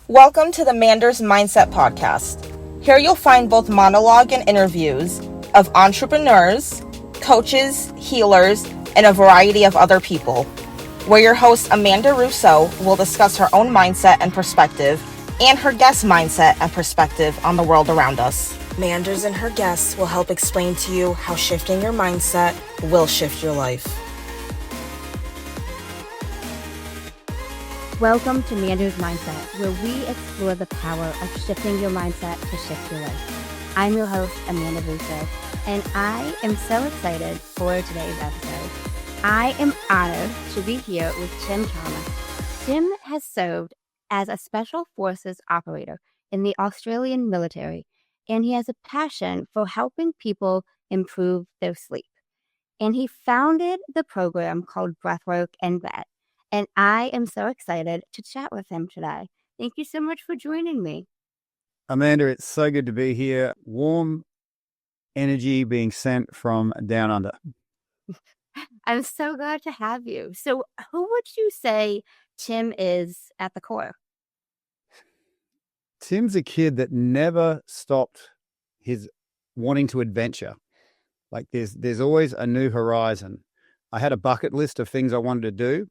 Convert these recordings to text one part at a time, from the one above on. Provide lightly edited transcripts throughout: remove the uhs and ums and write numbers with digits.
Welcome to the Manders Mindset Podcast. Here you'll find both monologue and interviews of entrepreneurs, coaches, healers, and a variety of other people, where your host Amanda Russo will discuss her own mindset and perspective and her guest mindset and perspective on the world around us. Manders and her guests will help explain to you how shifting your mindset will shift your life. Welcome to Manders Mindset, where we explore the power of shifting your mindset to shift your life. I'm your host, Amanda Russo, and I am so excited for today's episode. I am honored to be here with Tim Thomas. Tim has served as a special forces operator in the Australian military, and he has a passion for helping people improve their sleep. And he founded the program called Breathwork and Vet. And I am so excited to chat with him today. Thank you so much for joining me. Amanda, it's so good to be here. Warm energy being sent from down under. I'm so glad to have you. So who would you say Tim is at the core? Tim's a kid that never stopped his wanting to adventure. Like there's always a new horizon. I had a bucket list of things I wanted to do.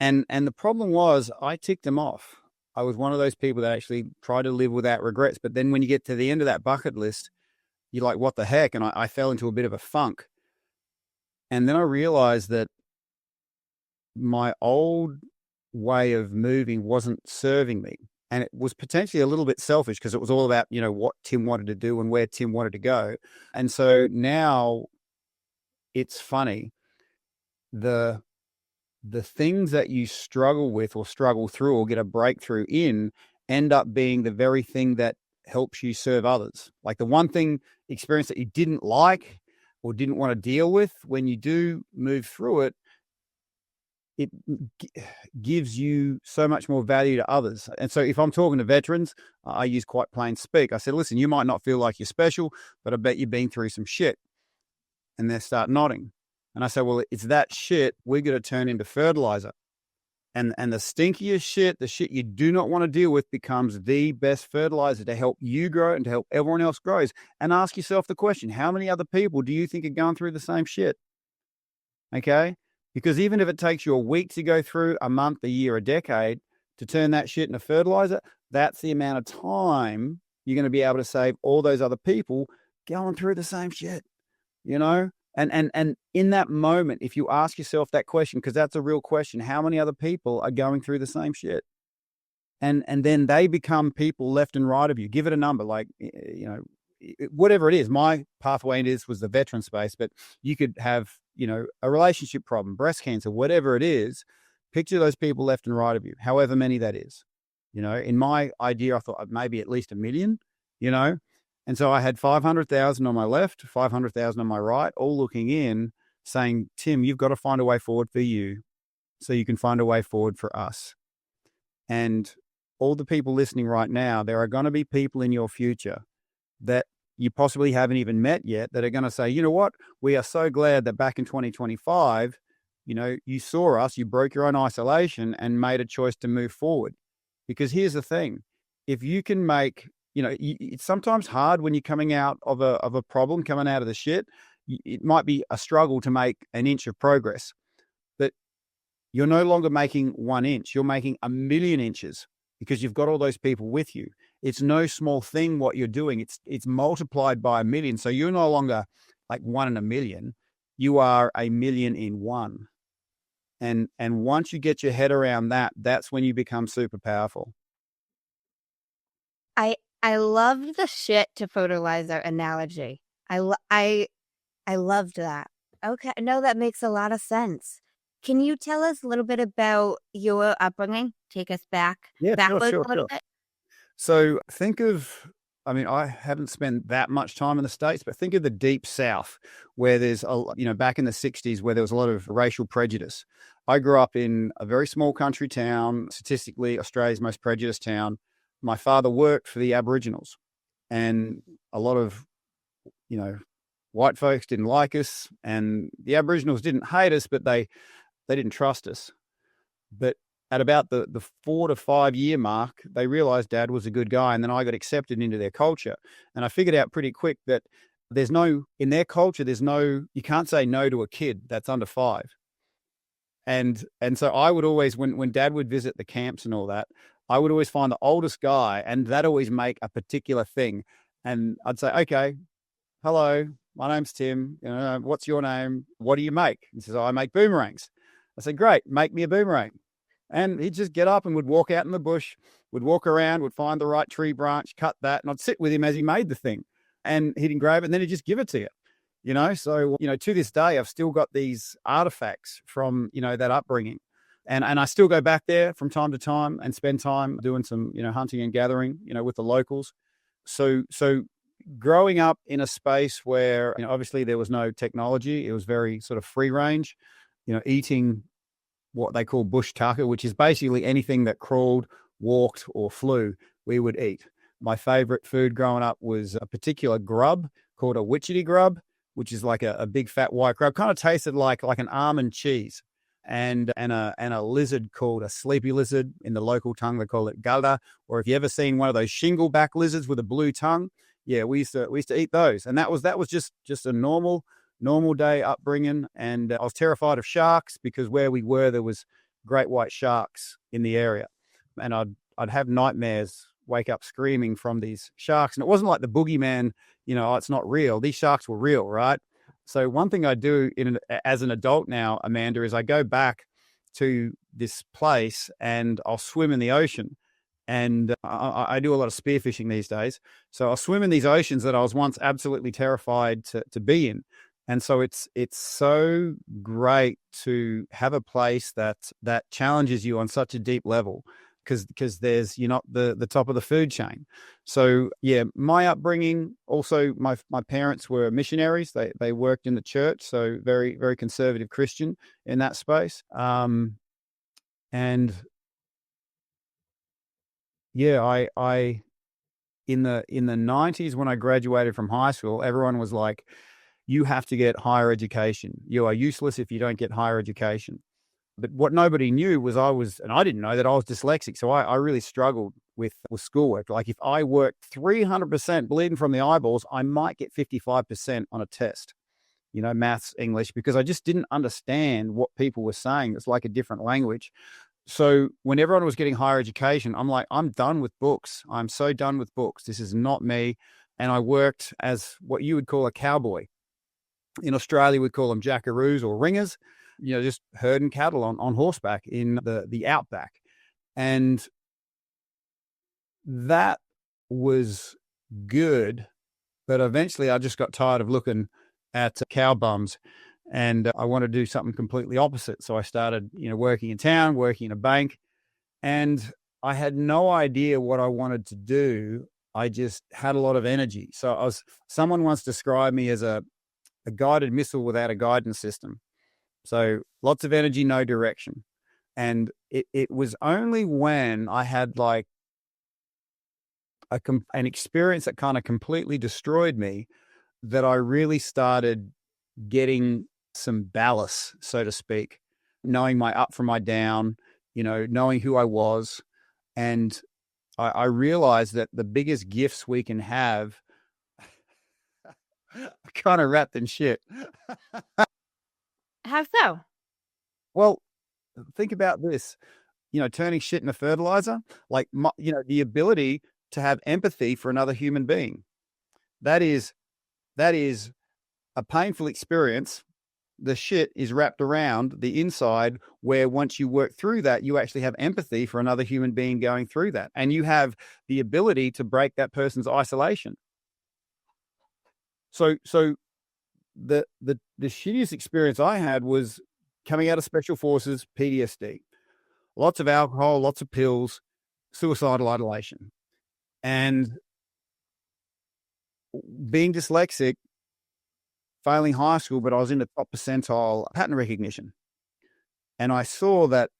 And the problem was I ticked them off. I was one of those people that actually tried to live without regrets. But then when you get to the end of that bucket list, you're like, what the heck? And I fell into a bit of a funk. And then I realized that my old way of moving wasn't serving me. And it was potentially a little bit selfish because it was all about, what Tim wanted to do and where Tim wanted to go. And so now it's funny. The things that you struggle with or struggle through or get a breakthrough in end up being the very thing that helps you serve others. Like the one thing experience that you didn't like or didn't want to deal with, when you do move through it, it gives you so much more value to others. And so if I'm talking to veterans, I use quite plain speak. I said, listen, you might not feel like you're special, but I bet you've been through some shit. And they start nodding. And I say, well, it's that shit we're going to turn into fertilizer. And the stinkiest shit, the shit you do not want to deal with, becomes the best fertilizer to help you grow and to help everyone else grow. And ask yourself the question, how many other people do you think are going through the same shit? Okay? Because even if it takes you a week to go through, a month, a year, a decade, to turn that shit into fertilizer, that's the amount of time you're going to be able to save all those other people going through the same shit, And in that moment, if you ask yourself that question, because that's a real question, how many other people are going through the same shit? And then they become people left and right of you. Give it a number, like, whatever it is. My pathway into this was the veteran space, but you could have, a relationship problem, breast cancer, whatever it is. Picture those people left and right of you, however many that is. In my idea, I thought maybe at least 1 million, And so I had 500,000 on my left, 500,000 on my right, all looking in, saying, Tim, you've got to find a way forward for you so you can find a way forward for us. And all the people listening right now, there are going to be people in your future that you possibly haven't even met yet that are going to say, you know what, we are so glad that back in 2025, you saw us, you broke your own isolation and made a choice to move forward. Because here's the thing, if you can make... it's sometimes hard when you're coming out of a problem, coming out of the shit. It might be a struggle to make an inch of progress, but you're no longer making 1 inch. You're making 1 million inches because you've got all those people with you. It's no small thing what you're doing. It's multiplied by 1 million. So you're no longer like 1 in 1 million. You are 1 million in 1. And once you get your head around that, that's when you become super powerful. I love the shit to fertilizer analogy. I loved that. Okay, no, that makes a lot of sense. Can you tell us a little bit about your upbringing? Take us back backwards Sure. a little bit. So I haven't spent that much time in the States, but think of the deep South where there's, back in the 60s where there was a lot of racial prejudice. I grew up in a very small country town, statistically Australia's most prejudiced town. My father worked for the Aboriginals, and a lot of, white folks didn't like us, and the Aboriginals didn't hate us, but they didn't trust us. But at about the 4 to 5 year mark, they realized Dad was a good guy. And then I got accepted into their culture. And I figured out pretty quick that in their culture, you can't say no to a kid that's under 5. And so I would always, when Dad would visit the camps and all that, I would always find the oldest guy, and that always make a particular thing. And I'd say, okay, hello, my name's Tim. What's your name? What do you make? He says, I make boomerangs. I said, great, make me a boomerang. And he'd just get up and would walk out in the bush, would walk around, would find the right tree branch, cut that, and I'd sit with him as he made the thing. And he'd engrave it, and then he'd just give it to you. So, to this day, I've still got these artifacts from, that upbringing. And I still go back there from time to time and spend time doing some, hunting and gathering, with the locals. So growing up in a space where, obviously there was no technology, it was very sort of free range, eating what they call bush tucker, which is basically anything that crawled, walked, or flew, we would eat. My favorite food growing up was a particular grub called a witchetty grub, which is like a big fat white grub, kind of tasted like an almond cheese. And a lizard called a sleepy lizard. In the local tongue, they call it galda. Or if you ever seen one of those shingleback lizards with a blue tongue, yeah, we used to eat those. And that was just a normal day upbringing. And I was terrified of sharks because where we were, there was great white sharks in the area, and I'd have nightmares, wake up screaming from these sharks. And it wasn't like the boogeyman, it's not real. These sharks were real, right? So one thing I do as an adult now, Amanda, is I go back to this place and I'll swim in the ocean. And I do a lot of spearfishing these days. So I'll swim in these oceans that I was once absolutely terrified to be in. And so it's so great to have a place that challenges you on such a deep level, because you're not the top of the food chain. So yeah, my upbringing, also my parents were missionaries. They worked in the church, so very, very conservative Christian in that space. And yeah, I in the 90s, when I graduated from high school, everyone was like, you have to get higher education. You are useless if you don't get higher education. But what nobody knew was I didn't know that I was dyslexic. So I really struggled with schoolwork. Like if I worked 300% bleeding from the eyeballs, I might get 55% on a test, maths, English, because I just didn't understand what people were saying. It's like a different language. So when everyone was getting higher education, I'm like, I'm done with books. I'm so done with books. This is not me. And I worked as what you would call a cowboy. In Australia, we'd call them jackaroos or ringers. Just herding cattle on horseback in the outback. And that was good. But eventually I just got tired of looking at cow bums, and I wanted to do something completely opposite. So I started, working in town, working in a bank, and I had no idea what I wanted to do. I just had a lot of energy. So someone once described me as a guided missile without a guidance system. So lots of energy, no direction. And it was only when I had like an experience that kind of completely destroyed me that I really started getting some ballast, so to speak, knowing my up from my down, knowing who I was. And I realized that the biggest gifts we can have kind of wrapped in shit. How so? Well, think about this, turning shit into fertilizer, like, the ability to have empathy for another human being. That is a painful experience. The shit is wrapped around the inside, where once you work through that, you actually have empathy for another human being going through that. And you have the ability to break that person's isolation. So the shittiest experience I had was coming out of Special Forces, PTSD, lots of alcohol, lots of pills, suicidal ideation, and being dyslexic, failing high school, but I was in the top percentile pattern recognition. And I saw that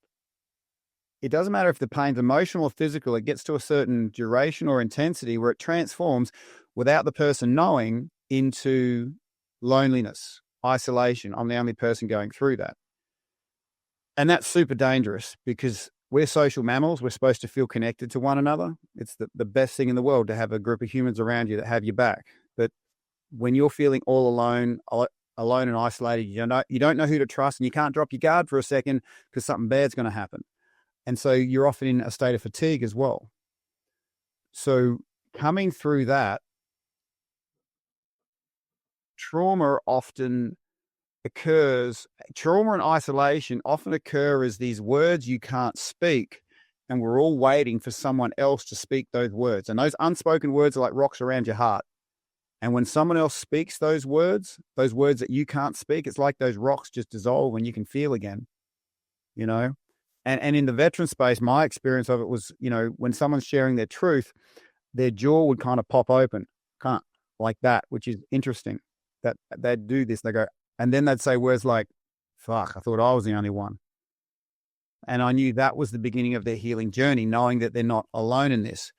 it doesn't matter if the pain's emotional or physical, it gets to a certain duration or intensity where it transforms without the person knowing into loneliness, isolation. I'm the only person going through that. And that's super dangerous, because we're social mammals. We're supposed to feel connected to one another. It's the best thing in the world to have a group of humans around you that have your back. But when you're feeling all alone and isolated, you don't know who to trust, and you can't drop your guard for a second because something bad's going to happen. And so you're often in a state of fatigue as well. So coming through that, trauma and isolation often occur as these words you can't speak, and we're all waiting for someone else to speak those words. And those unspoken words are like rocks around your heart. And when someone else speaks those words that you can't speak, it's like those rocks just dissolve and you can feel again, you know? And in the veteran space, my experience of it was, when someone's sharing their truth, their jaw would kind of pop open, like that, which is interesting that they'd do this. They go, and then they'd say words like, fuck, I thought I was the only one. And I knew that was the beginning of their healing journey, knowing that they're not alone in this.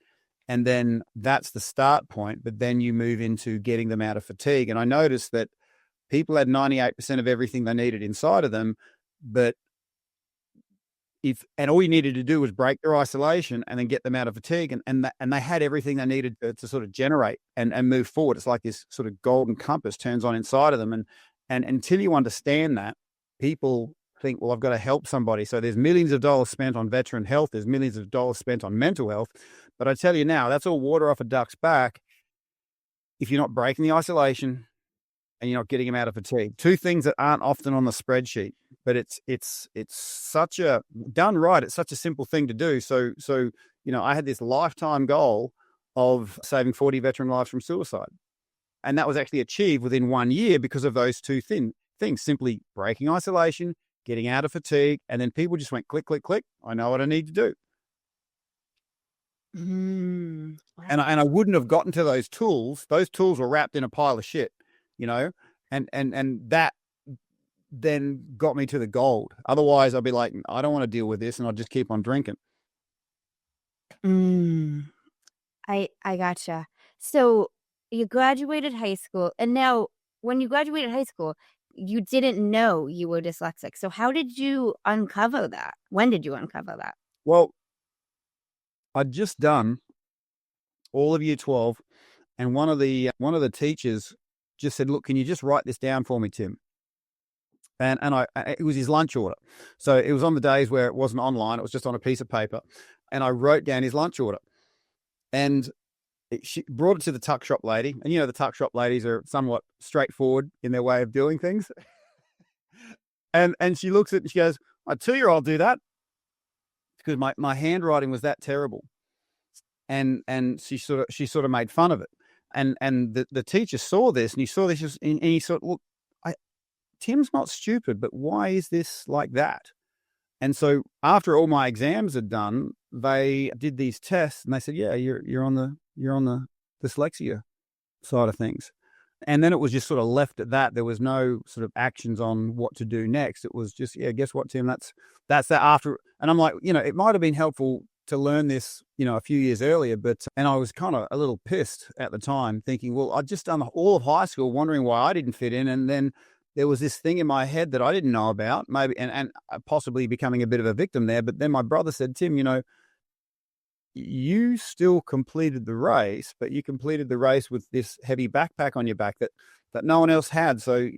And then that's the start point, but then you move into getting them out of fatigue. And I noticed that people had 98% of everything they needed inside of them, but all you needed to do was break their isolation and then get them out of fatigue. And they had everything they needed to sort of generate and move forward. It's like this sort of golden compass turns on inside of them. And until you understand that, people think, well, I've got to help somebody. So there's millions of dollars spent on veteran health. There's millions of dollars spent on mental health. But I tell you now, that's all water off a duck's back if you're not breaking the isolation and you're not getting them out of fatigue. Two things that aren't often on the spreadsheet, but it's such a done right. It's such a simple thing to do. So I had this lifetime goal of saving 40 veteran lives from suicide. And that was actually achieved within 1 year because of those two things, simply breaking isolation, getting out of fatigue. And then people just went click, click, click. I know what I need to do. Wow. And I wouldn't have gotten to those tools. Those tools were wrapped in a pile of shit, and that then got me to the gold. Otherwise I'd be like, I don't want to deal with this, and I'll just keep on drinking. I gotcha. So you graduated high school, and now when you graduated high school, you didn't know you were dyslexic. So how did you uncover that? When did you uncover that? Well, I'd just done all of year 12, and one of the teachers just said, look, can you just write this down for me, Tim? And it was his lunch order. So it was on the days where it wasn't online. It was just on a piece of paper. And I wrote down his lunch order. And she brought it to the tuck shop lady. And the tuck shop ladies are somewhat straightforward in their way of doing things. and she looks at it and she goes, a 2-year-old do that? Because my handwriting was that terrible. And she sort of made fun of it. And the teacher saw this, and he saw this, and he thought, look, Tim's not stupid, but why is this like that? And so after all my exams had done, they did these tests, and they said, yeah, you're on the dyslexia side of things. And then it was just sort of left at that. There was no sort of actions on what to do next. It was just, yeah, guess what, Tim? That's that after. And I'm like, it might have been helpful to learn this, a few years earlier, and I was kind of a little pissed at the time, thinking, well, I'd just done all of high school wondering why I didn't fit in. And then there was this thing in my head that I didn't know about, maybe, and possibly becoming a bit of a victim there. But then my brother said, Tim, you still completed the race, but you completed the race with this heavy backpack on your back that no one else had. So,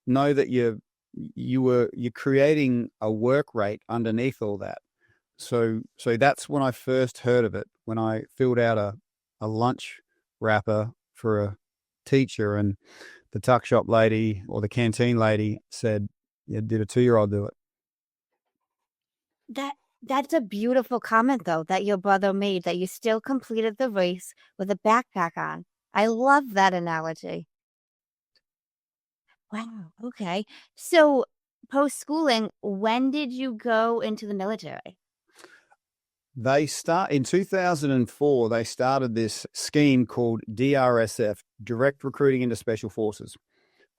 know that you're creating a work rate underneath all that. So that's when I first heard of it, when I filled out a lunch wrapper for a teacher, and the tuck shop lady or the canteen lady said, yeah, did a 2-year-old do it? That's a beautiful comment, though, that your brother made, that you still completed the race with a backpack on. I love that analogy. Wow. Okay. So post-schooling, when did you go into the military? In 2004, they started this scheme called DRSF, Direct Recruiting into Special Forces.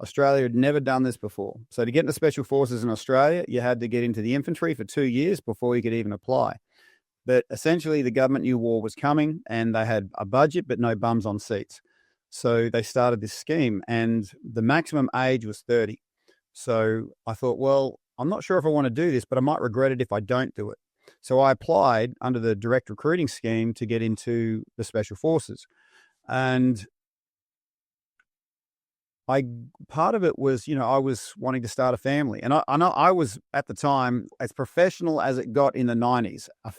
Australia had never done this before. So to get into Special Forces in Australia, you had to get into the infantry for 2 years before you could even apply. But essentially, the government knew war was coming, and they had a budget, but no bums on seats. So they started this scheme, and the maximum age was 30. So I thought, well, I'm not sure if I want to do this, but I might regret it if I don't do it. So I applied under the direct recruiting scheme to get into the Special Forces. And part of it was, I was wanting to start a family. And I know I was, at the time, as professional as it got in the 90s, a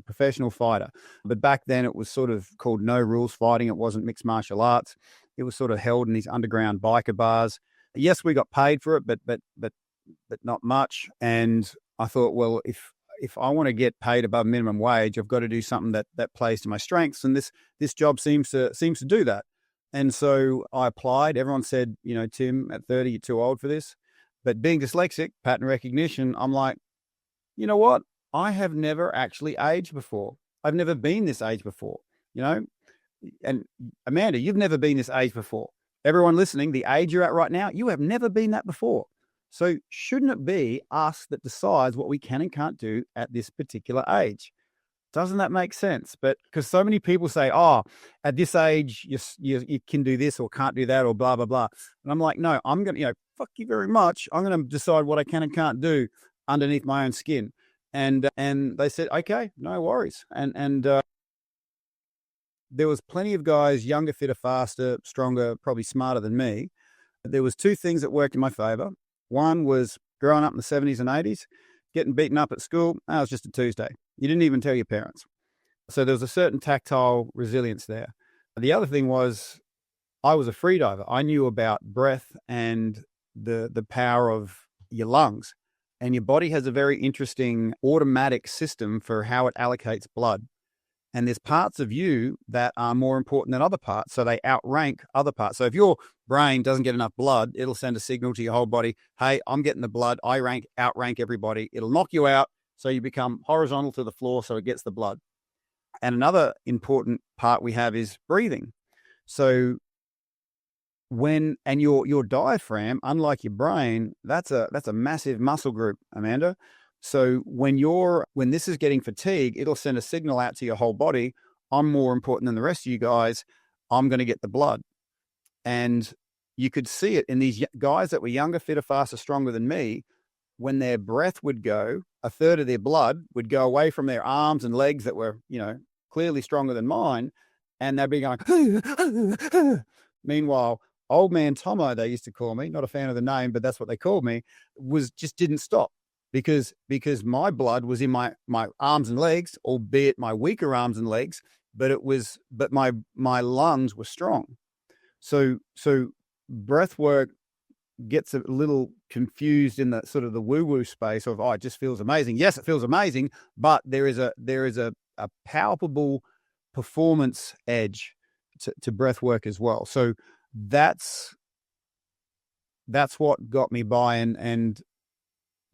professional fighter. But back then it was sort of called no rules fighting. It wasn't mixed martial arts. It was sort of held in these underground biker bars. Yes, we got paid for it, but not much. And I thought, well, if I want to get paid above minimum wage, I've got to do something that plays to my strengths. And this job seems to do that. And so I applied. Everyone said, Tim, at 30, you're too old for this. But being dyslexic, pattern recognition, I'm like, you know what? I have never actually aged before. I've never been this age before, And Amanda, you've never been this age before. Everyone listening, the age you're at right now, you have never been that before. So shouldn't it be us that decides what we can and can't do at this particular age? Doesn't that make sense? But because so many people say, at this age, you can do this or can't do that or blah, blah, blah. And I'm like, no, I'm going to, fuck you very much. I'm going to decide what I can and can't do underneath my own skin. And they said, okay, no worries. And there was plenty of guys, younger, fitter, faster, stronger, probably smarter than me. There was two things that worked in my favor. One was growing up in the 70s and 80s, getting beaten up at school. That was just a Tuesday. You didn't even tell your parents. So there was a certain tactile resilience there. The other thing was I was a freediver. I knew about breath and the power of your lungs. And your body has a very interesting automatic system for how it allocates blood. And there's parts of you that are more important than other parts. So they outrank other parts. So if your brain doesn't get enough blood, it'll send a signal to your whole body. Hey, I'm getting the blood. I outrank everybody. It'll knock you out. So you become horizontal to the floor. So it gets the blood. And another important part we have is breathing. So your diaphragm, unlike your brain, that's a massive muscle group, Amanda. So when this is getting fatigued, it'll send a signal out to your whole body. I'm more important than the rest of you guys. I'm going to get the blood. And you could see it in these guys that were younger, fitter, faster, stronger than me. When their breath would go, a third of their blood would go away from their arms and legs that were, clearly stronger than mine. And they'd be going, meanwhile, old man Tomo, they used to call me, not a fan of the name, but that's what they called me, just didn't stop. Because my blood was in my arms and legs, albeit my weaker arms and legs, but my lungs were strong. So breath work gets a little confused in the sort of the woo-woo space of, it just feels amazing. Yes, it feels amazing, but there is a palpable performance edge to breath work as well. So that's what got me by. And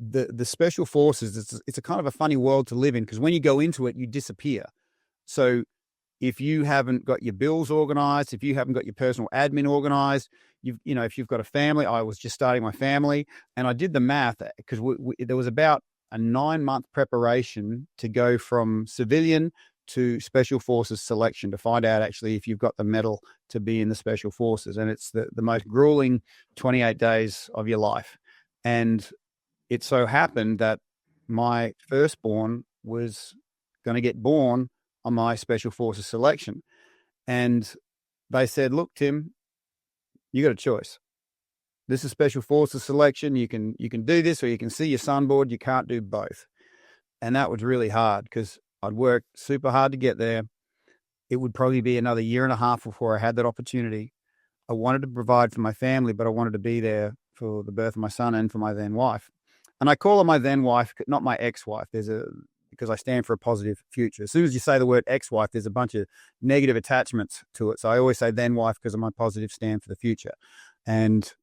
the special forces, it's a kind of a funny world to live in, because when you go into it, you disappear. So if you haven't got your bills organized, if you haven't got your personal admin organized, if you've got a family, I was just starting my family, and I did the math, because there was about a 9-month preparation to go from civilian to special forces selection to find out actually if you've got the medal to be in the special forces. And it's the most grueling 28 days of your life. And it so happened that my firstborn was going to get born on my special forces selection. And they said, look, Tim, you got a choice. This is special forces selection. You can do this, or you can see your son board. You can't do both. And that was really hard, because I'd worked super hard to get there. It would probably be another year and a half before I had that opportunity. I wanted to provide for my family, but I wanted to be there for the birth of my son and for my then wife. And I call her my then wife, not my ex-wife. Because I stand for a positive future. As soon as you say the word ex-wife, there's a bunch of negative attachments to it. So I always say then wife, because of my positive stand for the future. And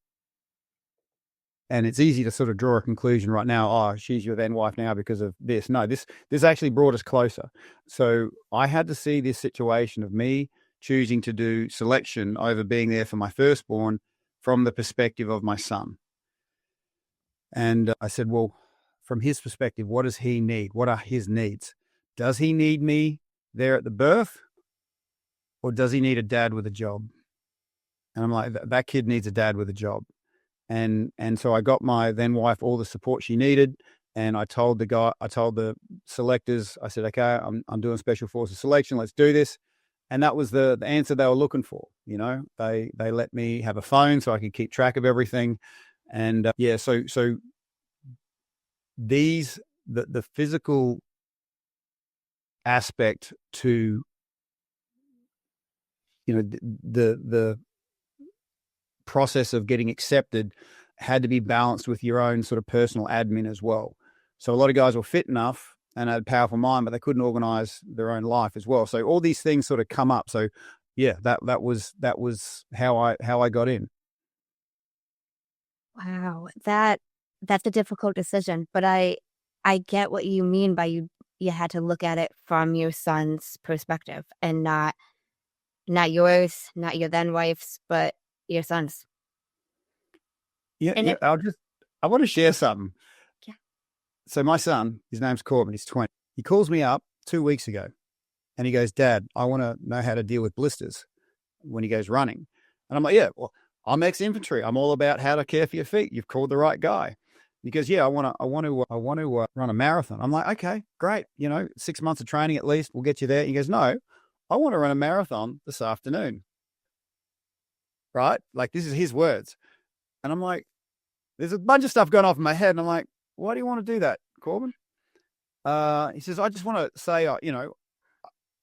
it's easy to sort of draw a conclusion right now. She's your then wife now because of this. No, this actually brought us closer. So I had to see this situation of me choosing to do selection over being there for my firstborn from the perspective of my son. And I said, well, from his perspective, what does he need? What are his needs? Does he need me there at the birth, or does he need a dad with a job? And I'm like, that kid needs a dad with a job. And so I got my then wife all the support she needed. And I told the selectors, I said, okay, I'm doing special forces selection. Let's do this. And that was the answer they were looking for. You know, they let me have a phone so I could keep track of everything. And so the physical aspect to, you know, the process of getting accepted had to be balanced with your own sort of personal admin as well. So a lot of guys were fit enough and had a powerful mind, but they couldn't organize their own life as well. So all these things sort of come up. So yeah, that was how I got in. Wow, that's a difficult decision, but I get what you mean by you had to look at it from your son's perspective and not yours, not your then wife's, but your son's. Yeah, And I want to share something. Yeah. So my son, his name's Corbin, he's 20. He calls me up 2 weeks ago and he goes, Dad, I want to know how to deal with blisters when he goes running. And I'm like, yeah, well, I'm ex-infantry. I'm all about how to care for your feet. You've called the right guy. He goes, yeah, I want to run a marathon. I'm like, okay, great. 6 months of training at least, we'll get you there. He goes, no, I want to run a marathon this afternoon. Right? Like, this is his words. And I'm like, there's a bunch of stuff going off in my head. And I'm like, why do you want to do that, Corbin? He says, I just want to say,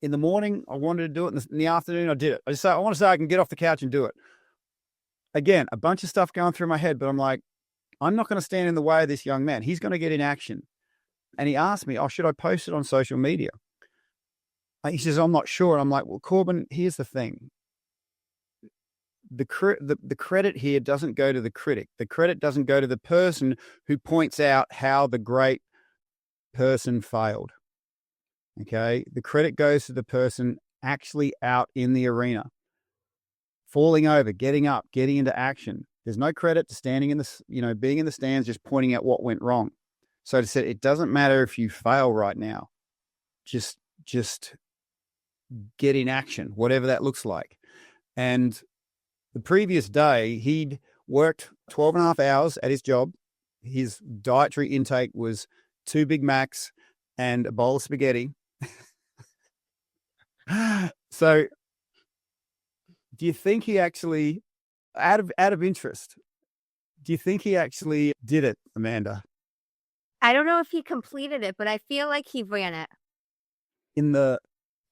in the morning, I wanted to do it. In the afternoon, I did it. I want to say I can get off the couch and do it. Again, a bunch of stuff going through my head, but I'm like, I'm not going to stand in the way of this young man. He's going to get in action. And he asked me, should I post it on social media? He says, I'm not sure. And I'm like, well, Corbin, here's the thing. The credit here doesn't go to the critic. The credit doesn't go to the person who points out how the great person failed. Okay. The credit goes to the person actually out in the arena, falling over, getting up, getting into action. There's no credit to standing in the, being in the stands, just pointing out what went wrong. So to say, it doesn't matter if you fail right now, just get in action, whatever that looks like. And the previous day, he'd worked 12 and a half hours at his job. His dietary intake was 2 Big Macs and a bowl of spaghetti. So do you think he actually, out of interest, do you think he actually did it, Amanda? I don't know if he completed it, but I feel like he ran it.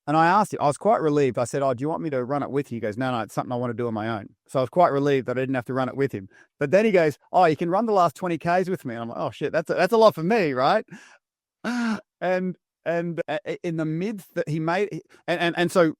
And I asked him, I was quite relieved. I said, do you want me to run it with you? He goes, no, it's something I want to do on my own. So I was quite relieved that I didn't have to run it with him. But then he goes, you can run the last 20 Ks with me. And I'm like, oh shit, that's a lot for me, right? And in the midst that he made, and so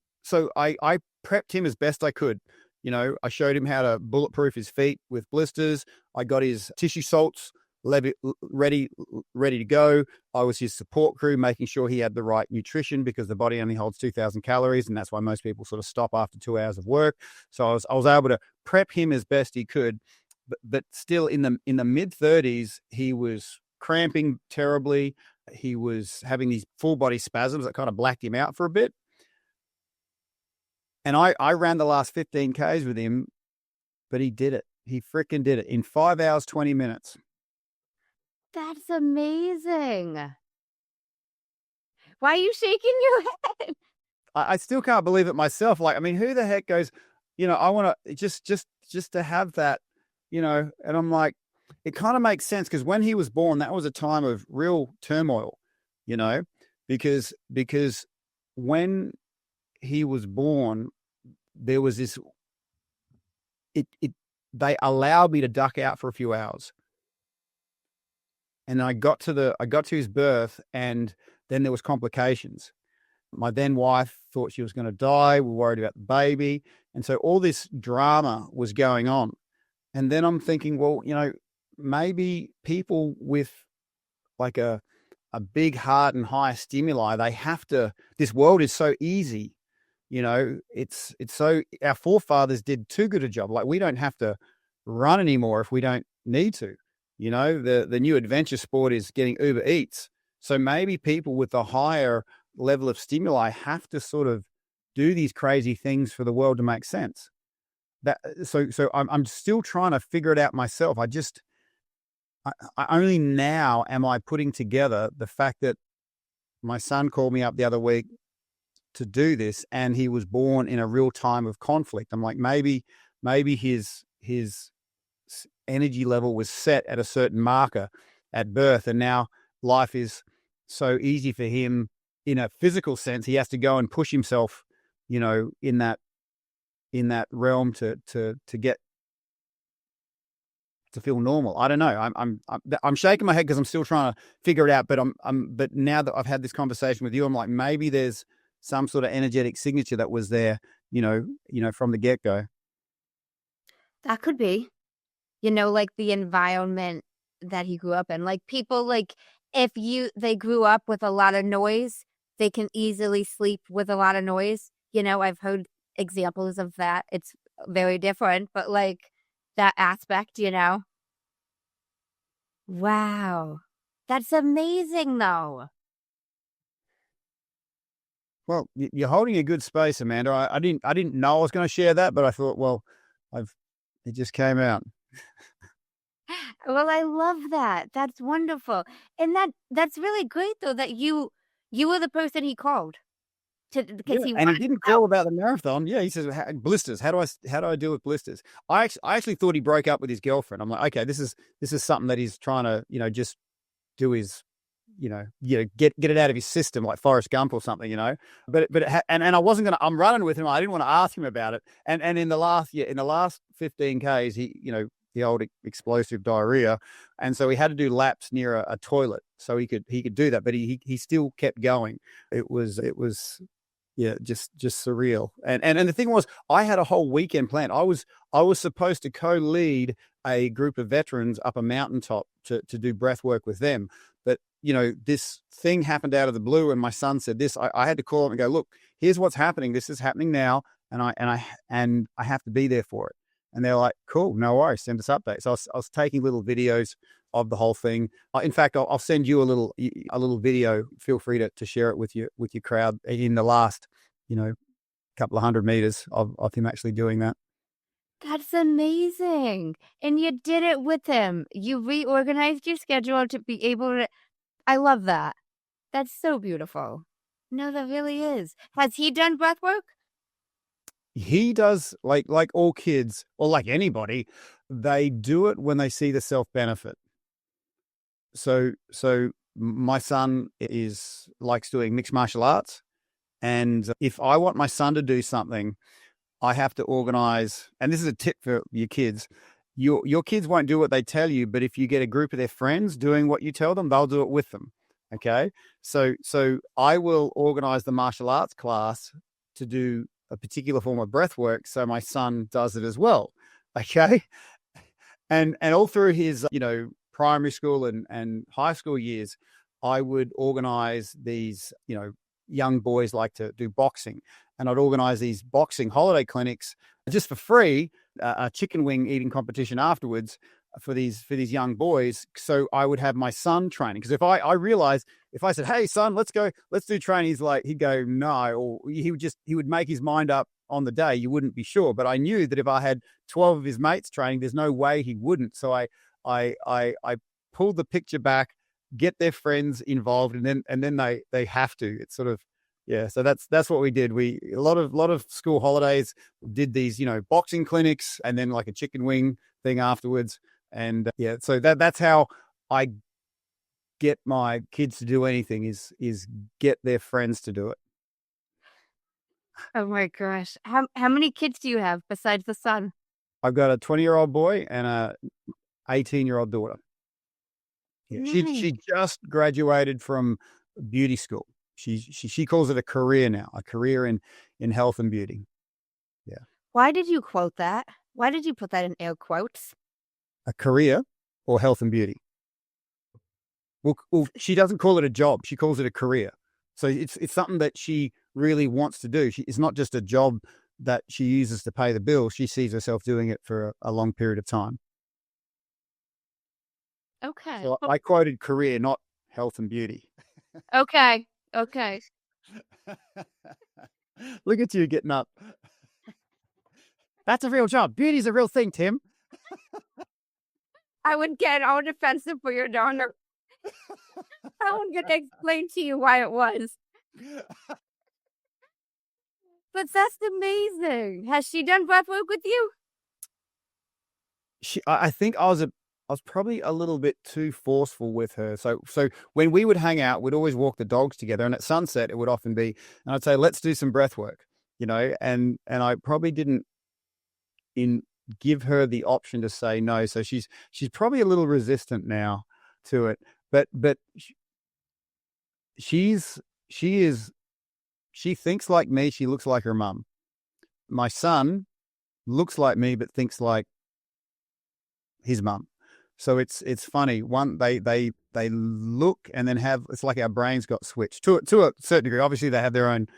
I prepped him as best I could. I showed him how to bulletproof his feet with blisters. I got his tissue salts ready to go. I was his support crew, making sure he had the right nutrition because the body only holds 2,000 calories. And that's why most people sort of stop after 2 hours of work. So I was able to prep him as best he could, but still in the mid-30s, he was cramping terribly. He was having these full body spasms that kind of blacked him out for a bit. And I ran the last 15 Ks with him, but he did it. He freaking did it in 5 hours, 20 minutes. That's amazing. Why are you shaking your head? I still can't believe it myself. Like, I mean, who the heck goes, I want to just to have that, and I'm like, it kind of makes sense because when he was born, that was a time of real turmoil, because when he was born, there was this, they allowed me to duck out for a few hours. And I got to his birth, and then there was complications. My then wife thought she was going to die. We were worried about the baby. And so all this drama was going on. And then I'm thinking, well, maybe people with like a big heart and high stimuli, this world is so easy. It's so, our forefathers did too good a job. Like, we don't have to run anymore if we don't need to. The new adventure sport is getting Uber Eats. So maybe people with a higher level of stimuli have to sort of do these crazy things for the world to make sense. So I'm still trying to figure it out myself. I only now am I putting together the fact that my son called me up the other week to do this, and he was born in a real time of conflict. I'm like, maybe his energy level was set at a certain marker at birth, and now life is so easy for him in a physical sense. He has to go and push himself, in that realm to get to feel normal. I don't know. I'm shaking my head because I'm still trying to figure it out. But but now that I've had this conversation with you, I'm like, maybe there's some sort of energetic signature that was there, from the get go. That could be, like the environment that he grew up in. Like people, like if they grew up with a lot of noise, they can easily sleep with a lot of noise. I've heard examples of that. It's very different, but like that aspect, Wow. That's amazing though. Well, you're holding a good space, Amanda. I didn't know I was going to share that, but I thought, well, it just came out. Well, I love that. That's wonderful. And that's really great though that you were the person he called because he didn't call about the marathon. Yeah, he says blisters. How do I deal with blisters? I actually thought he broke up with his girlfriend. I'm like, okay, this is something that he's trying to just do his get it out of his system, like Forrest Gump or something, But and I wasn't gonna. I'm running with him. I didn't want to ask him about it. And in the last 15 k's, he the old explosive diarrhea, and so he had to do laps near a toilet so he could do that. But he still kept going. It was just surreal. And the thing was, I had a whole weekend planned. I was supposed to co-lead a group of veterans up a mountaintop to do breath work with them. But, this thing happened out of the blue, and my son said this. I had to call him and go, look, here's what's happening. This is happening now, and I have to be there for it. And they're like, cool, no worries, send us updates. So I was taking little videos of the whole thing. In fact, I'll send you a little video. Feel free to share it with your crowd in the last, couple of 100 meters of him actually doing that. That's amazing. And you did it with him. You reorganized your schedule to be able to. I love that. That's so beautiful. No, that really is. Has he done breath work? He does, like all kids or like anybody, they do it when they see the self-benefit. So my son likes doing mixed martial arts. And if I want my son to do something, I have to organize, and this is a tip for your kids. Your kids won't do what they tell you, but if you get a group of their friends doing what you tell them, they'll do it with them. Okay. So I will organize the martial arts class to do a particular form of breath work, so my son does it as well. Okay. And all through his, primary school and high school years, I would organize these, young boys like to do boxing, and I'd organize these boxing holiday clinics just for free, a chicken wing eating competition afterwards for these young boys. So I would have my son training, because if I realized, if I said, hey son, let's do training, he'd go no, or he would make his mind up on the day. You wouldn't be sure, but I knew that if I had 12 of his mates training, there's no way he wouldn't. So I pulled the picture back, get their friends involved, and then they have to. It's sort of, yeah. So that's what we did. We a lot of school holidays did these, boxing clinics, and then like a chicken wing thing afterwards. And so that's how I get my kids to do anything, is get their friends to do it. Oh my gosh. How many kids do you have besides the son? I've got a 20-year-old boy and a 18-year-old daughter. Yeah, Nice. she just graduated from beauty school. She calls it a career now, a career in health and beauty. Yeah. Why did you quote that? Why did you put that in air quotes? A career or health and beauty? Well, she doesn't call it a job. She calls it a career. So it's something that she really wants to do. It's not just a job that she uses to pay the bill. She sees herself doing it for a long period of time. Okay. So I quoted career, not health and beauty. Okay. Look at you getting up. That's a real job. Beauty's a real thing, Tim. I would get all defensive for your daughter. I would get to explain to you why it was. But that's amazing. Has she done breathwork with you? I think I was probably a little bit too forceful with her. So when we would hang out, we'd always walk the dogs together, and at sunset it would often be, and I'd say, let's do some breath work, and I probably didn't give her the option to say no. So she's probably a little resistant now to it, but she thinks like me. She looks like her mum. My son looks like me, but thinks like his mum. So it's funny. One, they look and then it's like our brains got switched to a certain degree. Obviously they have their own,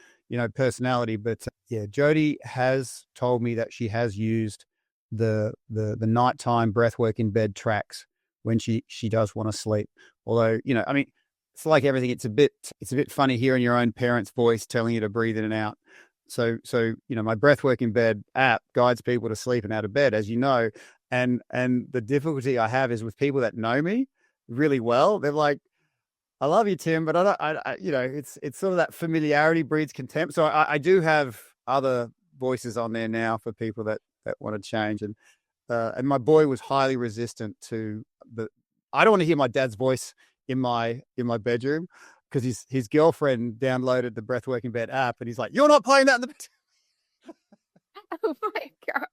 personality, but yeah, Jody has told me that she has used the nighttime breath work in bed tracks when she does want to sleep. Although, it's like everything. It's a bit funny hearing your own parents' voice telling you to breathe in and out. So, my Breathwork in Bed app guides people to sleep and out of bed, as you know. And the difficulty I have is with people that know me really well. They're like, I love you, Tim, but it's sort of that familiarity breeds contempt. So I do have other voices on there now for people that want to change. And my boy was highly resistant to I don't want to hear my dad's voice in my bedroom, because his girlfriend downloaded the Breathwork in Bed app, and he's like, "You're not playing that in the bed." Oh my God.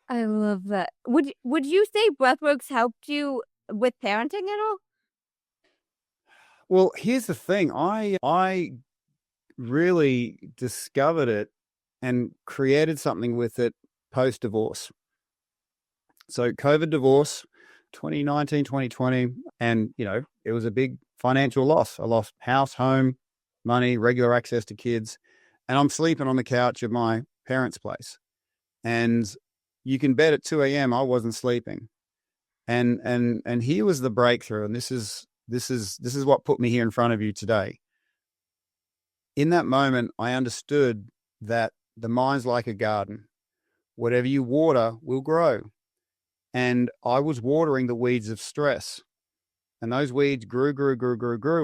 I love that. Would you say breathworks helped you with parenting at all? Well, here's the thing. I really discovered it and created something with it post-divorce. So COVID divorce, 2019, 2020, and, it was a big financial loss. I lost house, home, money, regular access to kids, and I'm sleeping on the couch of my parents' place. And you can bet at 2 a.m. I wasn't sleeping. And here was the breakthrough, and this is what put me here in front of you today. In that moment, I understood that the mind's like a garden. Whatever you water will grow. And I was watering the weeds of stress. And those weeds grew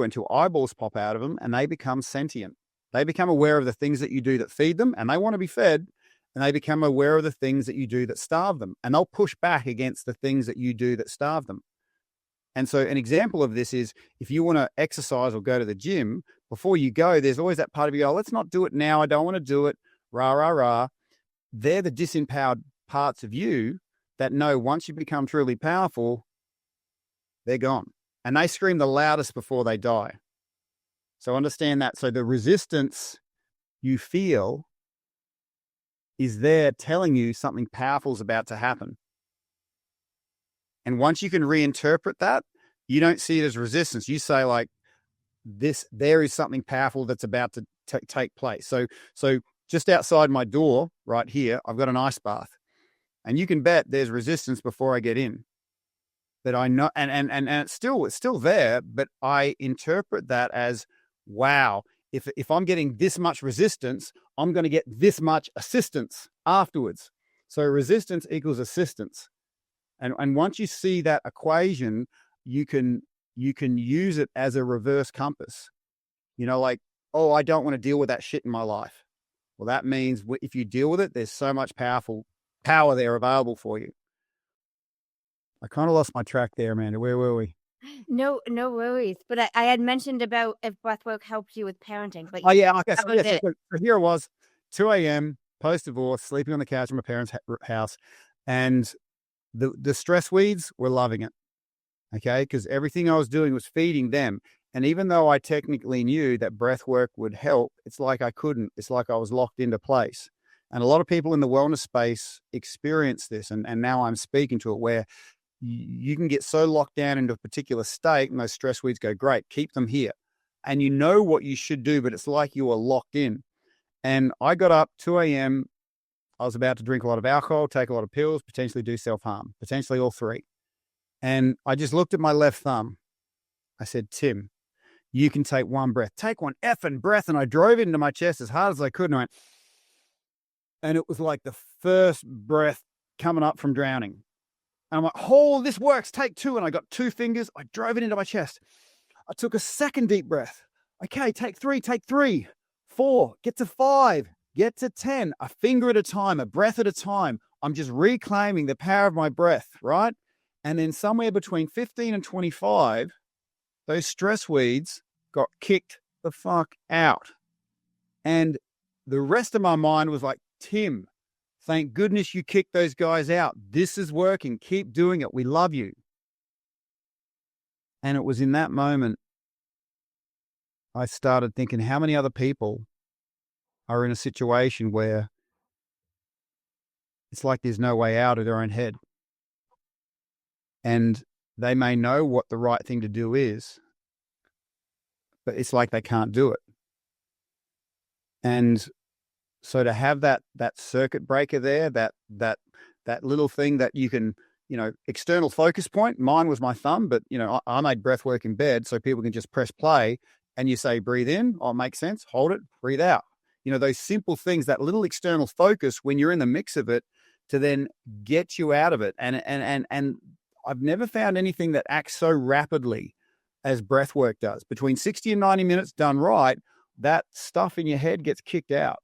until eyeballs pop out of them, and they become sentient. They become aware of the things that you do that feed them, and they want to be fed. And they become aware of the things that you do that starve them. And they'll push back against the things that you do that starve them. And so an example of this is, if you want to exercise or go to the gym, before you go, there's always that part of you, oh, let's not do it now. I don't want to do it. Rah, rah, rah. They're the disempowered parts of you that know once you become truly powerful, they're gone. And they scream the loudest before they die. So understand that. So the resistance you feel is there telling you something powerful is about to happen. And once you can reinterpret that, you don't see it as resistance. You say, like, there is something powerful that's about to take place. So just outside my door right here, I've got an ice bath, and you can bet there's resistance before I get in. But I know, and it's still there, but I interpret that as, wow, if I'm getting this much resistance, I'm going to get this much assistance afterwards. So resistance equals assistance. And once you see that equation, you can use it as a reverse compass. Like, oh, I don't want to deal with that shit in my life. Well, that means if you deal with it, there's so much power there available for you. I kind of lost my track there, Amanda. Where were we? No worries. But I had mentioned about if breathwork helped you with parenting. But I guess. So here I was, 2 a.m., post-divorce, sleeping on the couch in my parents' house, and the stress weeds were loving it, okay? Because everything I was doing was feeding them. And even though I technically knew that breath work would help, it's like I couldn't. It's like I was locked into place. And a lot of people in the wellness space experience this, and now I'm speaking to it, where you can get so locked down into a particular state, and those stress weeds go, great, keep them here. And you know what you should do, but it's like you are locked in. And I got up 2 a.m., I was about to drink a lot of alcohol, take a lot of pills, potentially do self-harm, potentially all three. And I just looked at my left thumb. I said, Tim, you can take one breath. Take one effing breath. And I drove it into my chest as hard as I could. And I went, and it was like the first breath coming up from drowning. And I'm like, oh, this works. Take 2. And I got 2 fingers. I drove it into my chest. I took a second deep breath. Okay, take 3, 4, get to 5, get to 10, a finger at a time, a breath at a time. I'm just reclaiming the power of my breath, right? And then somewhere between 15 and 25, those stress weeds got kicked the fuck out. And the rest of my mind was like, Tim, thank goodness you kicked those guys out. This is working. Keep doing it. We love you. And it was in that moment I started thinking, how many other people are in a situation where it's like there's no way out of their own head? And they may know what the right thing to do is, but it's like they can't do it. And so to have that circuit breaker there, that little thing that you can, external focus point, mine was my thumb, but, I made breath work in bed so people can just press play and you say, breathe in. Oh, it makes sense. Hold it, breathe out. Those simple things, that little external focus when you're in the mix of it to then get you out of it. And I've never found anything that acts so rapidly as breath work does. Between 60 and 90 minutes done right, that stuff in your head gets kicked out.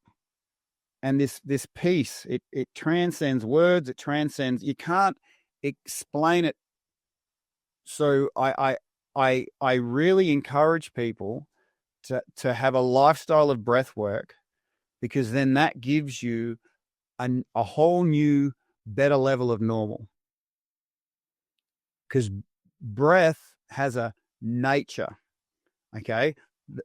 And this piece, it transcends words, it transcends, you can't explain it. So I really encourage people to have a lifestyle of breath work, because then that gives you a whole new, better level of normal. Because breath has a nature, okay?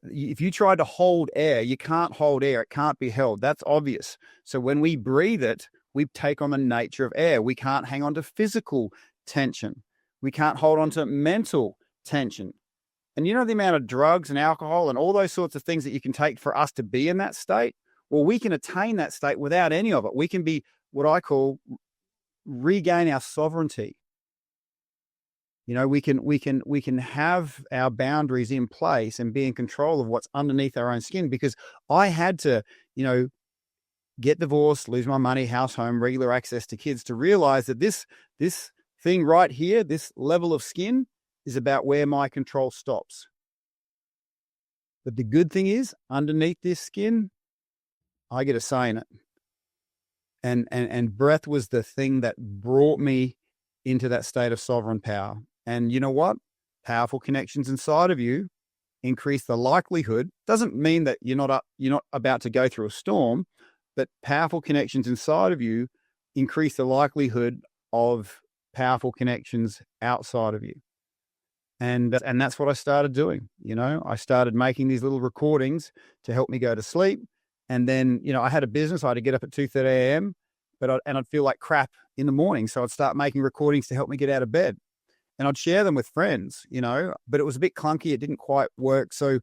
If you try to hold air, you can't hold air. It can't be held. That's obvious. So when we breathe it, we take on the nature of air. We can't hang on to physical tension. We can't hold on to mental tension. And the amount of drugs and alcohol and all those sorts of things that you can take for us to be in that state? Well, we can attain that state without any of it. We can be what I call regain our sovereignty. We can have our boundaries in place and be in control of what's underneath our own skin, because I had to, get divorced, lose my money, house, home, regular access to kids, to realize that this thing right here, this level of skin, is about where my control stops. But the good thing is, underneath this skin, I get a say in it. And breath was the thing that brought me into that state of sovereign power. And you know what? Powerful connections inside of you increase the likelihood. Doesn't mean that you're not about to go through a storm, but powerful connections inside of you increase the likelihood of powerful connections outside of you. And that's what I started doing. I started making these little recordings to help me go to sleep. And then, I had a business. I had to get up at 2:30 a.m., I'd feel like crap in the morning. So I'd start making recordings to help me get out of bed. And I'd share them with friends, but it was a bit clunky. It didn't quite work. So,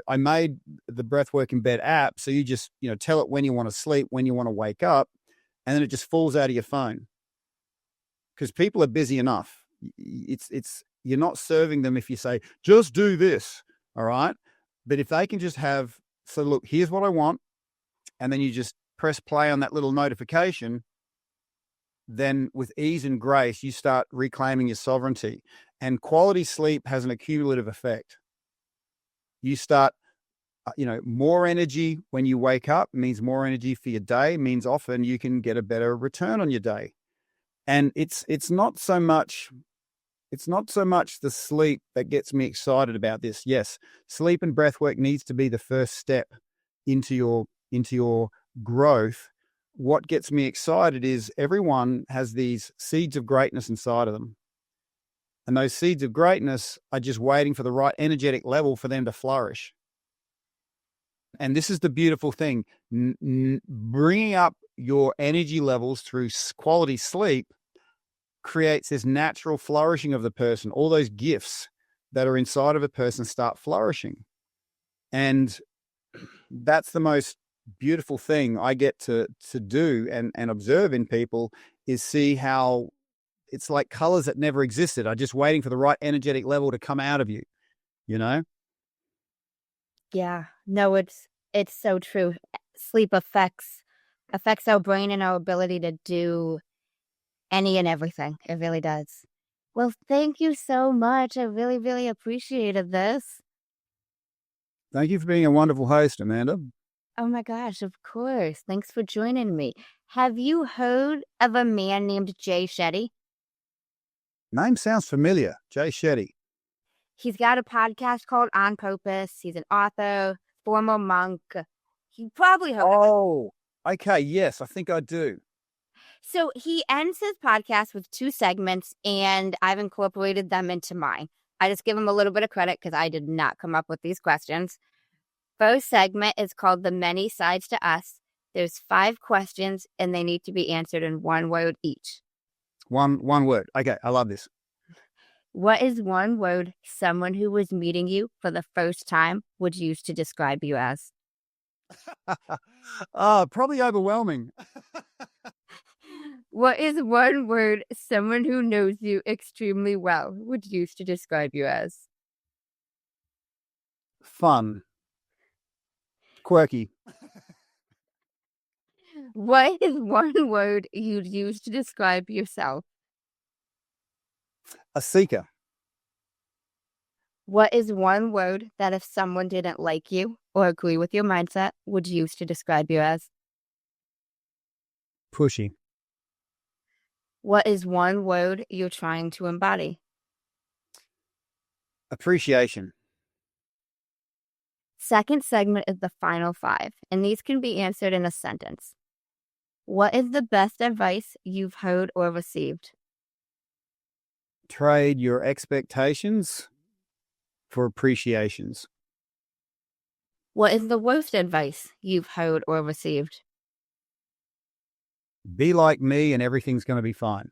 I made the Breathwork in Bed app. So you just, tell it when you want to sleep, when you want to wake up, and then it just falls out of your phone. Because people are busy enough. You're not serving them if you say, just do this. All right. But if they can just so look, here's what I want. And then you just press play on that little notification, then with ease and grace, you start reclaiming your sovereignty. And quality sleep has an accumulative effect. You start, more energy when you wake up means more energy for your day, means often you can get a better return on your day. And it's not so much the sleep that gets me excited about this. Yes, sleep and breath work needs to be the first step into your growth. What gets me excited is everyone has these seeds of greatness inside of them. And those seeds of greatness are just waiting for the right energetic level for them to flourish. And this is the beautiful thing. Bringing up your energy levels through quality sleep creates this natural flourishing of the person. All those gifts that are inside of a person start flourishing. And that's the most beautiful thing I get to do and observe in people, is see how it's like colors that never existed are just waiting for the right energetic level to come out of you, Yeah, no, it's so true. Sleep affects our brain and our ability to do Any and everything. It really does. Well, thank you so much. I really, really appreciated this. Thank you for being a wonderful host, Amanda. Oh my gosh, of course. Thanks for joining me. Have you heard of a man named Jay Shetty? Name sounds familiar. Jay Shetty. He's got a podcast called On Purpose. He's an author, former monk. You probably heard of him. Oh, okay. Yes, I think I do. So he ends his podcast with 2 segments, and I've incorporated them into mine. I just give him a little bit of credit because I did not come up with these questions. First segment is called The Many Sides to Us. There's 5 questions, and they need to be answered in 1 word each. One word. Okay, I love this. What is 1 word someone who was meeting you for the first time would use to describe you as? Probably overwhelming. What is 1 word someone who knows you extremely well would use to describe you as? Fun. Quirky. What is 1 word you'd use to describe yourself? A seeker. What is 1 word that if someone didn't like you or agree with your mindset would use to describe you as? Pushy. What is 1 word you're trying to embody? Appreciation. Second segment is the final 5, and these can be answered in a sentence. What is the best advice you've heard or received? Trade your expectations for appreciations. What is the worst advice you've heard or received? Be like me and everything's going to be fine.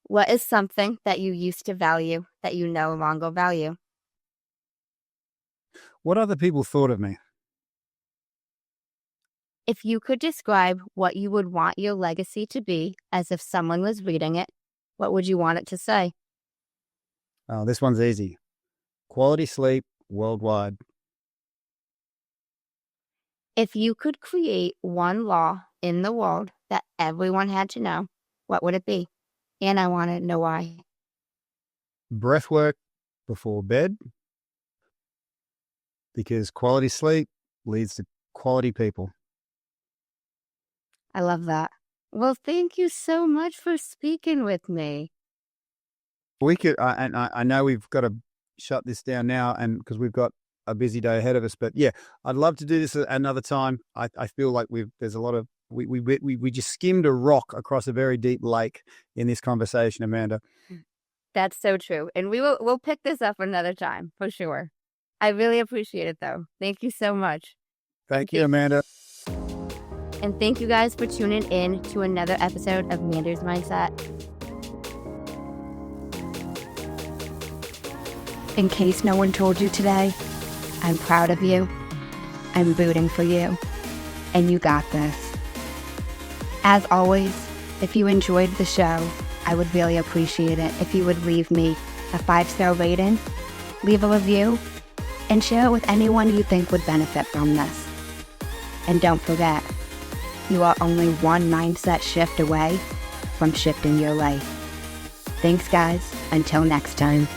What is something that you used to value that you no longer value? What other people thought of me? If you could describe what you would want your legacy to be as if someone was reading it, what would you want it to say? Oh, this one's easy. Quality sleep worldwide. If you could create 1 law in the world that everyone had to know, what would it be? And I want to know why. Breathwork before bed. Because quality sleep leads to quality people. I love that. Well, thank you so much for speaking with me. We could, and I know we've got to shut this down now, and because we've got a busy day ahead of us. But yeah, I'd love to do this another time. I feel like there's a lot of we just skimmed a rock across a very deep lake in this conversation, Amanda. That's so true, and we'll pick this up another time for sure. I really appreciate it, though. Thank you so much. Thank you, Amanda. And thank you guys for tuning in to another episode of Manders Mindset. In case no one told you today, I'm proud of you. I'm rooting for you. And you got this. As always, if you enjoyed the show, I would really appreciate it if you would leave me a 5-star rating, leave a review, and share it with anyone you think would benefit from this. And don't forget, you are only 1 mindset shift away from shifting your life. Thanks, guys. Until next time.